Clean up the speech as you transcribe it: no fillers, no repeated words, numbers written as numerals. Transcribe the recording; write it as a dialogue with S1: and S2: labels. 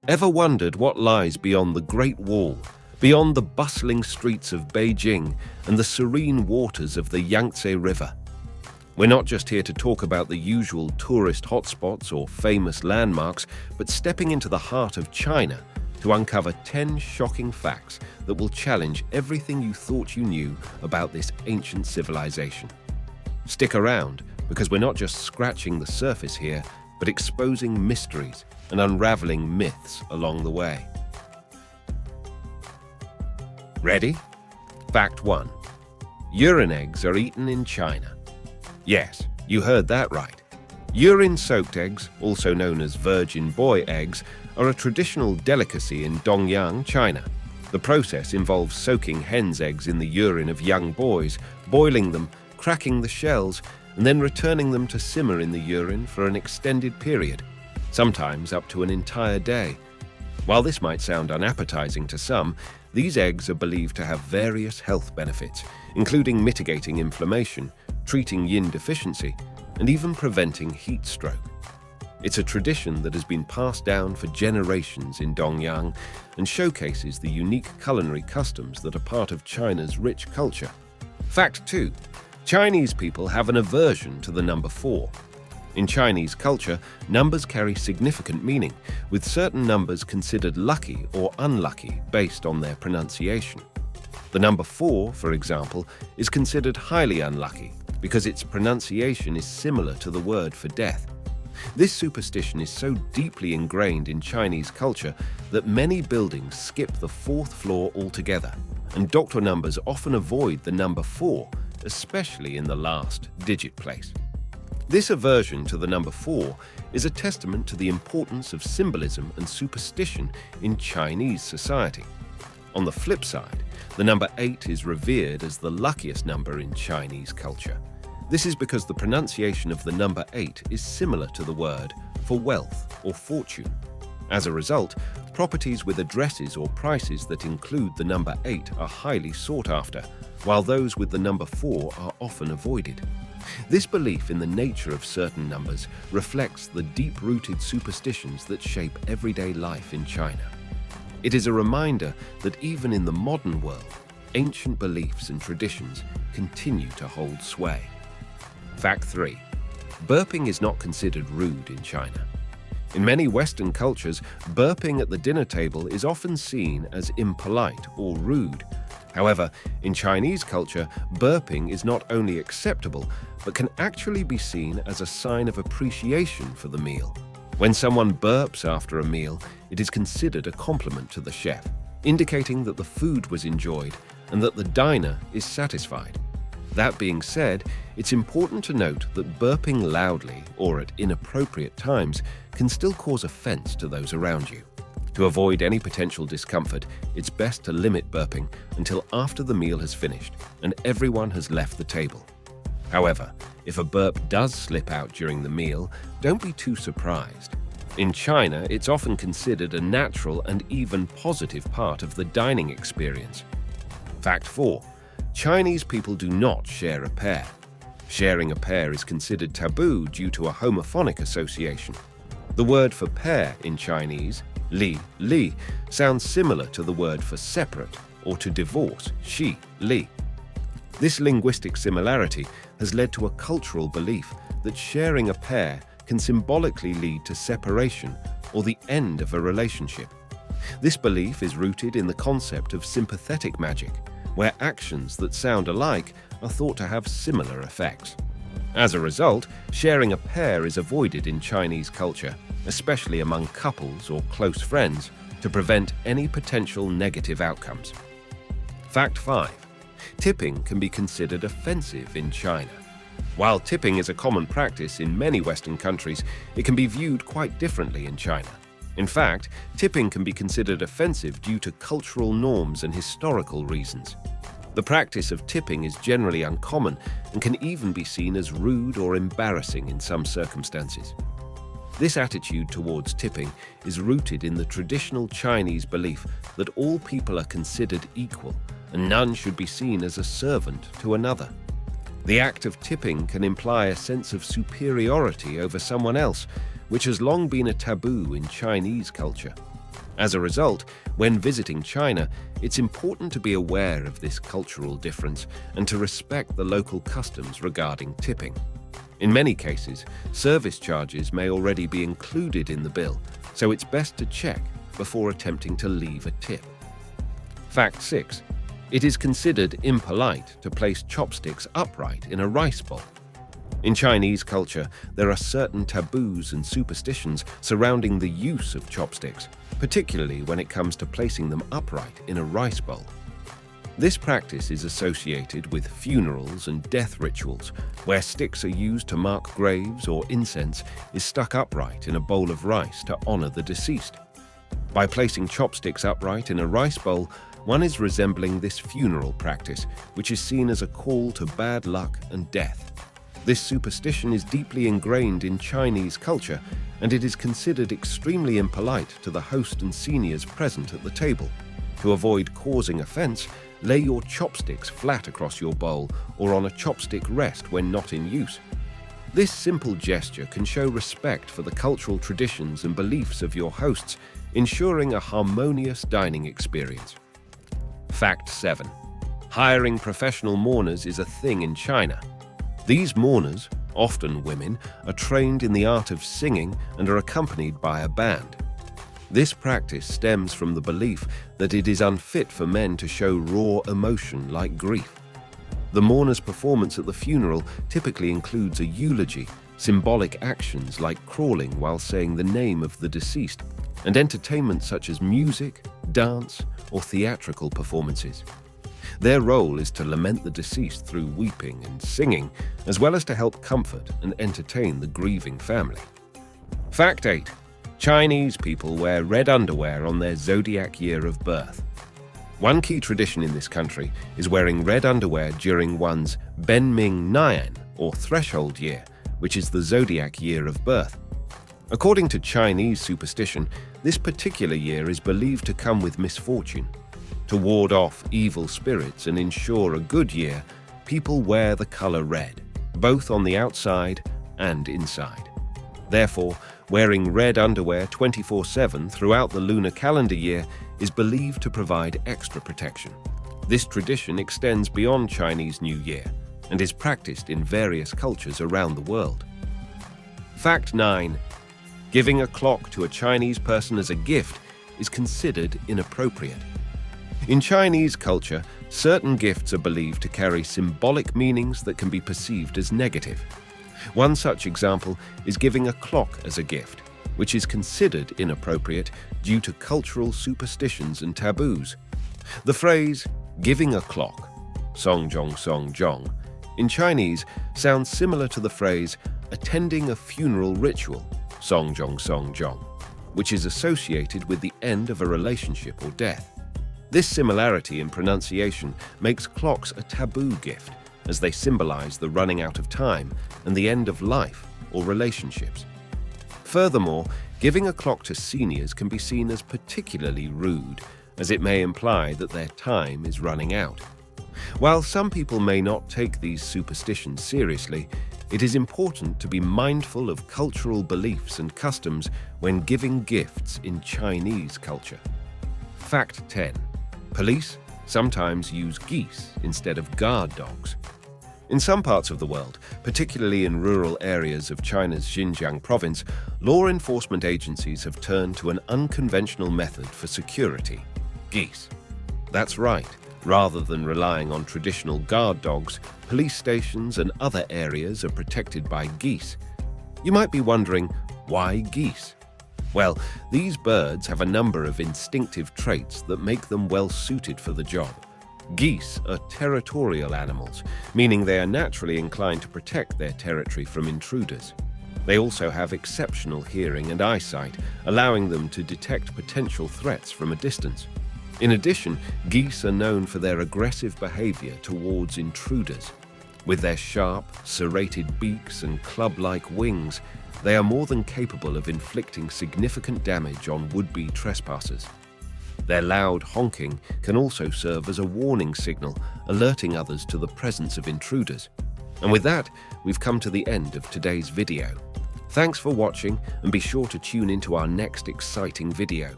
S1: Ever wondered what lies beyond the Great Wall, beyond the bustling streets of Beijing and the serene waters of the Yangtze River? We're not just here to talk about the usual tourist hotspots or famous landmarks, but stepping into the heart of China to uncover 10 shocking facts that will challenge everything you thought you knew about this ancient civilization. Stick around, because we're not just scratching the surface here, but exposing mysteries and unraveling myths along the way. Ready? Fact 1. Urine eggs are eaten in China. Yes, you heard that right. Urine-soaked eggs, also known as virgin boy eggs, are a traditional delicacy in Dongyang, China. The process involves soaking hens' eggs in the urine of young boys, boiling them, cracking the shells, and then returning them to simmer in the urine for an extended period, sometimes up to an entire day. While this might sound unappetizing to some, these eggs are believed to have various health benefits, including mitigating inflammation, treating yin deficiency, and even preventing heat stroke. It's a tradition that has been passed down for generations in Dongyang and showcases the unique culinary customs that are part of China's rich culture. Fact 2. Chinese people have an aversion to the number 4. In Chinese culture, numbers carry significant meaning, with certain numbers considered lucky or unlucky based on their pronunciation. The number 4, for example, is considered highly unlucky because its pronunciation is similar to the word for death. This superstition is so deeply ingrained in Chinese culture that many buildings skip the 4th floor altogether, and doctor numbers often avoid the number 4, especially in the last digit place. This aversion to the number 4 is a testament to the importance of symbolism and superstition in Chinese society. On the flip side, the number 8 is revered as the luckiest number in Chinese culture. This is because the pronunciation of the number 8 is similar to the word for wealth or fortune. As a result, properties with addresses or prices that include the number 8 are highly sought after, while those with the number 4 are often avoided. This belief in the nature of certain numbers reflects the deep-rooted superstitions that shape everyday life in China. It is a reminder that even in the modern world, ancient beliefs and traditions continue to hold sway. Fact 3. Burping is not considered rude in China. In many Western cultures, burping at the dinner table is often seen as impolite or rude. However, in Chinese culture, burping is not only acceptable, but can actually be seen as a sign of appreciation for the meal. When someone burps after a meal, it is considered a compliment to the chef, indicating that the food was enjoyed and that the diner is satisfied. That being said, it's important to note that burping loudly or at inappropriate times can still cause offense to those around you. To avoid any potential discomfort, it's best to limit burping until after the meal has finished and everyone has left the table. However, if a burp does slip out during the meal, don't be too surprised. In China, it's often considered a natural and even positive part of the dining experience. Fact 4. Chinese people do not share a pair. Sharing a pair is considered taboo due to a homophonic association. The word for pair in Chinese, li, sounds similar to the word for separate or to divorce, li. This linguistic similarity has led to a cultural belief that sharing a pair can symbolically lead to separation or the end of a relationship. This belief is rooted in the concept of sympathetic magic, where actions that sound alike are thought to have similar effects. As a result, sharing a pair is avoided in Chinese culture, especially among couples or close friends, to prevent any potential negative outcomes. Fact 5. Tipping can be considered offensive in China. While tipping is a common practice in many Western countries, it can be viewed quite differently in China. In fact, tipping can be considered offensive due to cultural norms and historical reasons. The practice of tipping is generally uncommon and can even be seen as rude or embarrassing in some circumstances. This attitude towards tipping is rooted in the traditional Chinese belief that all people are considered equal and none should be seen as a servant to another. The act of tipping can imply a sense of superiority over someone else, which has long been a taboo in Chinese culture. As a result, when visiting China, it's important to be aware of this cultural difference and to respect the local customs regarding tipping. In many cases, service charges may already be included in the bill, so it's best to check before attempting to leave a tip. Fact 6. It is considered impolite to place chopsticks upright in a rice bowl. In Chinese culture, there are certain taboos and superstitions surrounding the use of chopsticks, particularly when it comes to placing them upright in a rice bowl. This practice is associated with funerals and death rituals, where sticks are used to mark graves or incense is stuck upright in a bowl of rice to honor the deceased. By placing chopsticks upright in a rice bowl, one is resembling this funeral practice, which is seen as a call to bad luck and death. This superstition is deeply ingrained in Chinese culture, and it is considered extremely impolite to the host and seniors present at the table. To avoid causing offense, lay your chopsticks flat across your bowl or on a chopstick rest when not in use. This simple gesture can show respect for the cultural traditions and beliefs of your hosts, ensuring a harmonious dining experience. Fact 7. Hiring professional mourners is a thing in China. These mourners, often women, are trained in the art of singing and are accompanied by a band. This practice stems from the belief that it is unfit for men to show raw emotion like grief. The mourner's performance at the funeral typically includes a eulogy, symbolic actions like crawling while saying the name of the deceased, and entertainment such as music, dance, or theatrical performances. Their role is to lament the deceased through weeping and singing, as well as to help comfort and entertain the grieving family. Fact 8. Chinese people wear red underwear on their zodiac year of birth. One key tradition in this country is wearing red underwear during one's Benming Nian, or threshold year, which is the zodiac year of birth. According to Chinese superstition, this particular year is believed to come with misfortune. To ward off evil spirits and ensure a good year, people wear the color red, both on the outside and inside. Therefore, wearing red underwear 24/7 throughout the lunar calendar year is believed to provide extra protection. This tradition extends beyond Chinese New Year and is practiced in various cultures around the world. Fact 9. Giving a clock to a Chinese person as a gift is considered inappropriate. In Chinese culture, certain gifts are believed to carry symbolic meanings that can be perceived as negative. One such example is giving a clock as a gift, which is considered inappropriate due to cultural superstitions and taboos. The phrase, giving a clock, songjong songjong, in Chinese sounds similar to the phrase, attending a funeral ritual, songjong songjong, which is associated with the end of a relationship or death. This similarity in pronunciation makes clocks a taboo gift, as they symbolize the running out of time and the end of life or relationships. Furthermore, giving a clock to seniors can be seen as particularly rude, as it may imply that their time is running out. While some people may not take these superstitions seriously, it is important to be mindful of cultural beliefs and customs when giving gifts in Chinese culture. Fact 10. Police sometimes use geese instead of guard dogs. In some parts of the world, particularly in rural areas of China's Xinjiang province, law enforcement agencies have turned to an unconventional method for security: geese. That's right. Rather than relying on traditional guard dogs, police stations and other areas are protected by geese. You might be wondering, why geese? Well, these birds have a number of instinctive traits that make them well suited for the job. Geese are territorial animals, meaning they are naturally inclined to protect their territory from intruders. They also have exceptional hearing and eyesight, allowing them to detect potential threats from a distance. In addition, geese are known for their aggressive behavior towards intruders. With their sharp, serrated beaks and club-like wings, they are more than capable of inflicting significant damage on would-be trespassers. Their loud honking can also serve as a warning signal, alerting others to the presence of intruders. And with that, we've come to the end of today's video. Thanks for watching, and be sure to tune into our next exciting video.